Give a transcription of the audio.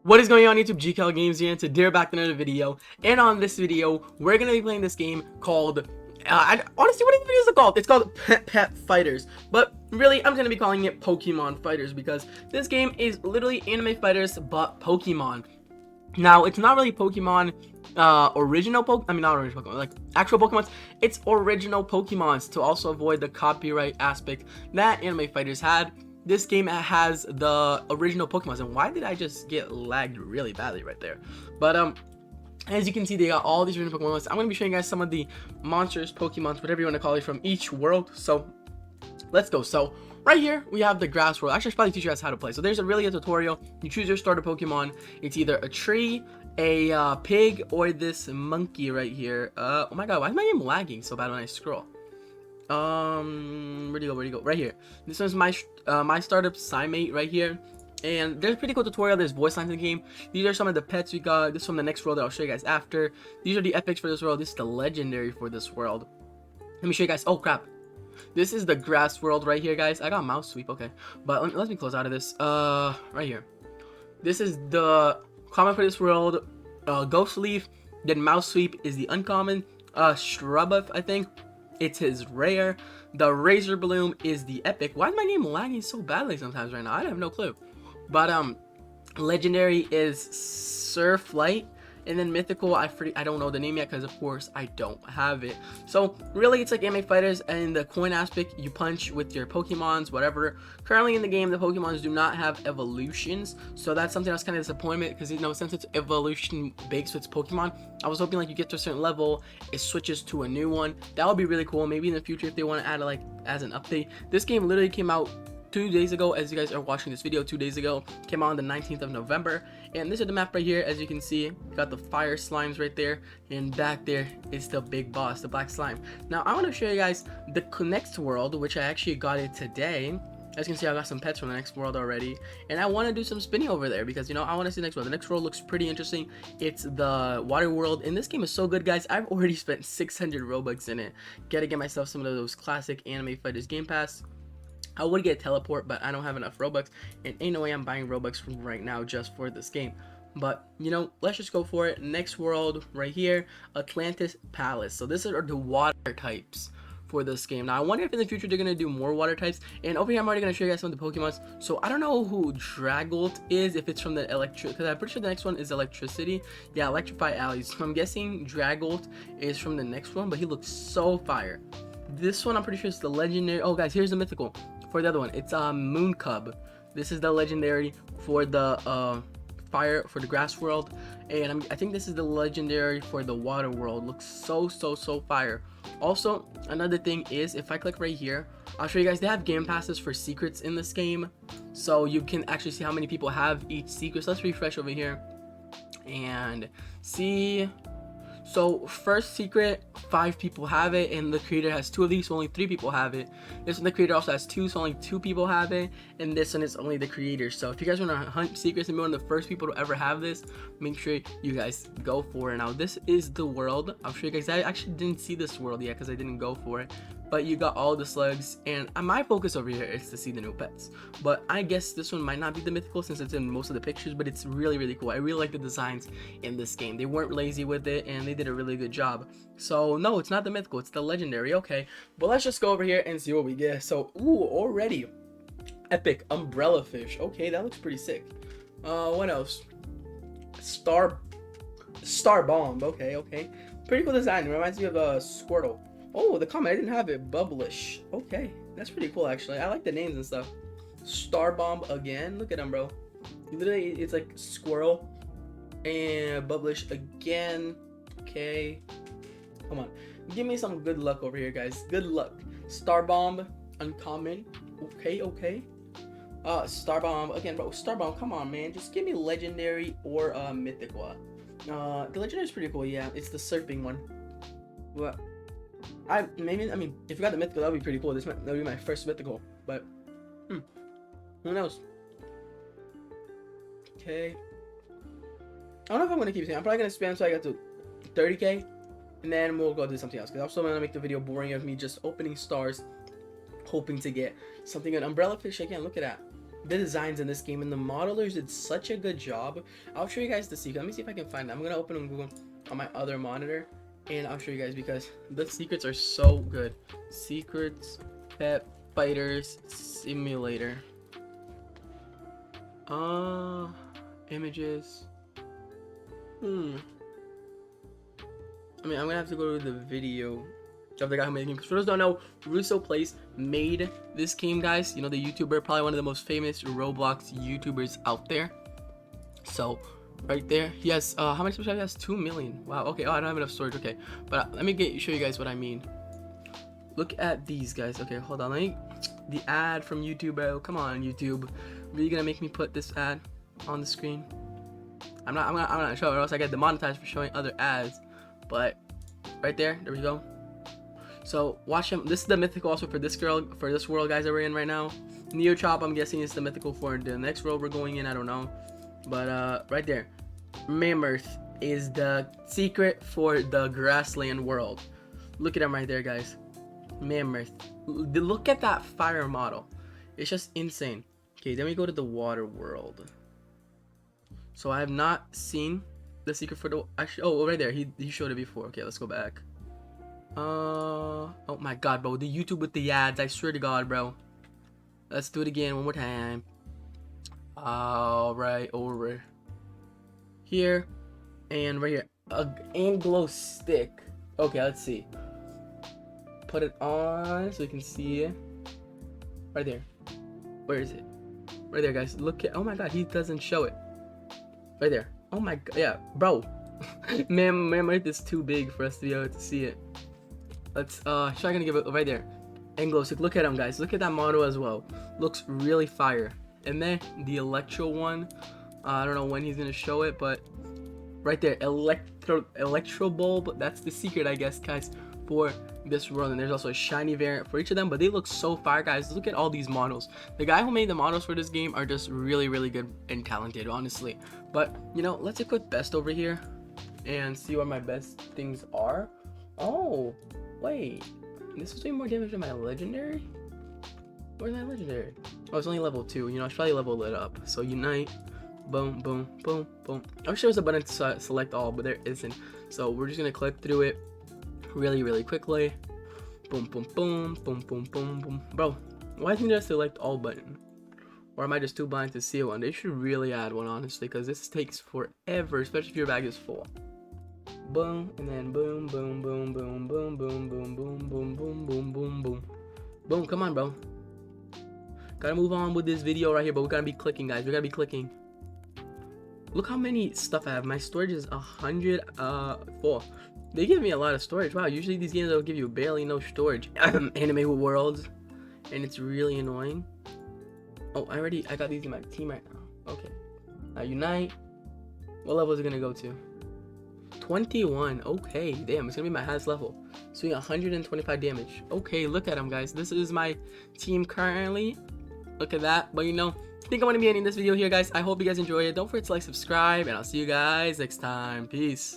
What is going on YouTube? GCal Games here, and today we're back with another video. And on this video, we're gonna be playing this game called honestly, what is it called? It's called Pet Fighters, but really I'm gonna be calling it Pokemon Fighters because this game is literally anime fighters but Pokemon. Now it's not really Pokemon original not original Pokemon, like actual Pokemons. It's original Pokemons to also avoid the copyright aspect that anime fighters had. This game has the original Pokemon, and why did I just get lagged really badly right there? But as you can see, they got all these original Pokemon. I'm gonna be showing you guys some of the monsters, Pokemons, whatever you want to call it, from each world. So let's go. So right here we have the grass world. Actually, I should probably teach you guys how to play. So there's a really good tutorial. You choose your starter Pokemon. It's either a tree, a pig, or this monkey right here. Oh my god, why is my game lagging so bad when I scroll? Where'd you go? Right here. This one's my startup Psymate right here. And there's a pretty cool tutorial. There's voice lines in the game. These are some of the pets we got. This is from the next world that I'll show you guys after. These are the epics for this world. This is the legendary for this world. Let me show you guys. Oh crap. This is the grass world right here, guys. I got mouse sweep, okay. But let me close out of this. Right here. This is the common for this world. Ghost leaf. Then mouse sweep is the uncommon. Shrubbuff, I think. It's his rare. The Razor Bloom is the epic. Why is my name lagging so badly sometimes right now? I have no clue. But legendary is Surf Light. And then mythical, I don't know the name yet because of course I don't have it. So really it's like anime fighters, and the coin aspect, you punch with your Pokemons, whatever. Currently in the game, the Pokemons do not have evolutions, so that's something that's kind of disappointment because, you know, since it's evolution based with Pokemon, I was hoping like you get to a certain level, it switches to a new one. That would be really cool. Maybe in the future if they want to add it like as an update. This game literally came out 2 days ago. As you guys are watching this video, 2 days ago, came out on the 19th of November. And this is the map right here. As you can see, got the fire slimes right there, and back there is the big boss, the black slime. Now I want to show you guys the next world, which I actually got it today. As you can see, I got some pets from the next world already, and I want to do some spinning over there because, you know, I want to see the next world. The next world looks pretty interesting. It's the water world, and this game is so good, guys. I've already spent 600 Robux in it. Gotta get myself some of those classic anime fighters game pass. I would get teleport, but I don't have enough Robux, and ain't no way I'm buying Robux from right now just for this game. But, you know, let's just go for it. Next world right here, Atlantis Palace. So this are the water types for this game. Now I wonder if in the future they're gonna do more water types. And over here I'm already gonna show you guys some of the Pokemons. So I don't know who Dragolt is, if it's from the electric, because I'm pretty sure the next one is electricity. Yeah, electrify alleys. So I'm guessing Dragolt is from the next one, but he looks so fire. This one I'm pretty sure is the legendary. Oh guys, here's the mythical for the other one. It's Moon Cub. This is the legendary for the fire, for the grass world, and I think this is the legendary for the water world. Looks so fire. Also, another thing is, if I click right here, I'll show you guys they have game passes for secrets in this game, so you can actually see how many people have each secret. So let's refresh over here and see. So first secret, 5 people have it, and the creator has 2 of these, so only 3 people have it. This one, the creator also has 2, so only 2 people have it, and this one is only the creator. So if you guys want to hunt secrets and be one of the first people to ever have this, make sure you guys go for it. Now this is the world. I'll show you guys. I actually didn't see this world yet because I didn't go for it. But you got all the slugs, and my focus over here is to see the new pets. But I guess this one might not be the mythical since it's in most of the pictures, but it's really cool. I really like the designs in this game. They weren't lazy with it, and they did a really good job. So no, it's not the mythical, it's the legendary. Okay, but let's just go over here and see what we get. So ooh, already epic umbrella fish. Okay, that looks pretty sick. What else? Star bomb. Okay, pretty cool design. It reminds me of a Squirtle. Oh, the comment, I didn't have it. Bubblish. Okay, that's pretty cool actually. I like the names and stuff. Star bomb again. Look at him, bro. Literally, it's like squirrel and Bubblish again. Okay, come on, give me some good luck over here, guys. Good luck. Star bomb, uncommon. Okay. Star bomb again, bro. Star bomb, come on, man. Just give me legendary or mythical. The legendary is pretty cool. Yeah, it's the surfing one. What? I mean, if you got the mythical, that would be pretty cool. That would be my first mythical, but who knows? Okay. I don't know if I'm gonna keep saying. I'm probably gonna spam so I get to 30k, and then we'll go do something else. Because I'm also gonna make the video boring of me just opening stars, hoping to get something. An umbrella fish again. Look at that. the designs in this game, and the modelers did such a good job. I'll show you guys the secret. Let me see if I can find it. I'm gonna open on Google on my other monitor, and I'll show you guys because the secrets are so good. Secrets, Pet Fighters Simulator. Images. I mean, I'm gonna have to go to the video of the guy who made the game. Because for those who don't know, Russo Plays made this game, guys. You know, the YouTuber, probably one of the most famous Roblox YouTubers out there. So, right there, he has, how many subscribers? He has 2 million. Wow, okay, oh, I don't have enough storage, okay. But let me show you guys what I mean. Look at these, guys. Okay, hold on, the ad from YouTube, bro. Come on, YouTube. Really gonna make me put this ad on the screen? I'm not sure, or else I get demonetized for showing other ads. But, right there we go. So watch him. This is the mythical also for this world, guys, that we're in right now. Neo Chop, I'm guessing, is the mythical for the next world we're going in. I don't know, but right there, Mammoth is the secret for the grassland world. Look at him right there, guys. Mammoth. Look at that fire model. It's just insane. Okay, then we go to the water world. So I have not seen the secret for the actually. Oh, right there. He showed it before. Okay, let's go back. Oh my god, bro, the YouTube with the ads, I swear to god, bro. Let's do it again one more time. Right over here and right here, anglo stick. Okay, let's see, put it on so you can see it right there. Where is it? Right there, guys. Look at, oh my god, he doesn't show it right there. Oh my god, yeah, bro. Man, it's too big for us to be able to see it. Let's try gonna give it right there. Anglo stick. Look at him, guys. Look at that model as well. Looks really fire. And then the electro one. I don't know when he's gonna show it, but right there, electro bulb. That's the secret, I guess, guys, for this world. And there's also a shiny variant for each of them, but they look so fire, guys. Look at all these models. The guy who made the models for this game are just really, really good and talented, honestly. But you know, let's equip best over here and see what my best things are. Oh. Wait, this is doing more damage than my legendary? Where's my legendary? Oh, it's only level 2. You know, I should probably level it up. So unite, boom, boom, boom, boom. I wish there was a button to select all, but there isn't. So we're just gonna click through it really, really quickly. Boom, boom, boom, boom, boom, boom, boom. Bro, why isn't there a select all button? Or am I just too blind to see one? They should really add one, honestly, because this takes forever, especially if your bag is full. Boom, and then boom, boom, boom, boom, boom, boom, boom, boom, boom, boom, boom, boom, boom. Boom, come on, bro. Gotta move on with this video right here, but we gotta be clicking, guys. We gotta be clicking. Look how many stuff I have. My storage is 100 full. They give me a lot of storage. Wow, usually these games will give you barely no storage. Anime worlds, and it's really annoying. Oh, I got these in my team right now. Okay. Now unite. What level is it gonna go to? 21. Okay, damn, it's gonna be my highest level. So we got 125 damage. Okay, look at him, guys. This is my team currently. Look at that. But you know, I think I'm gonna be ending this video here, guys. I hope you guys enjoy it. Don't forget to like, subscribe, and I'll see you guys next time. Peace.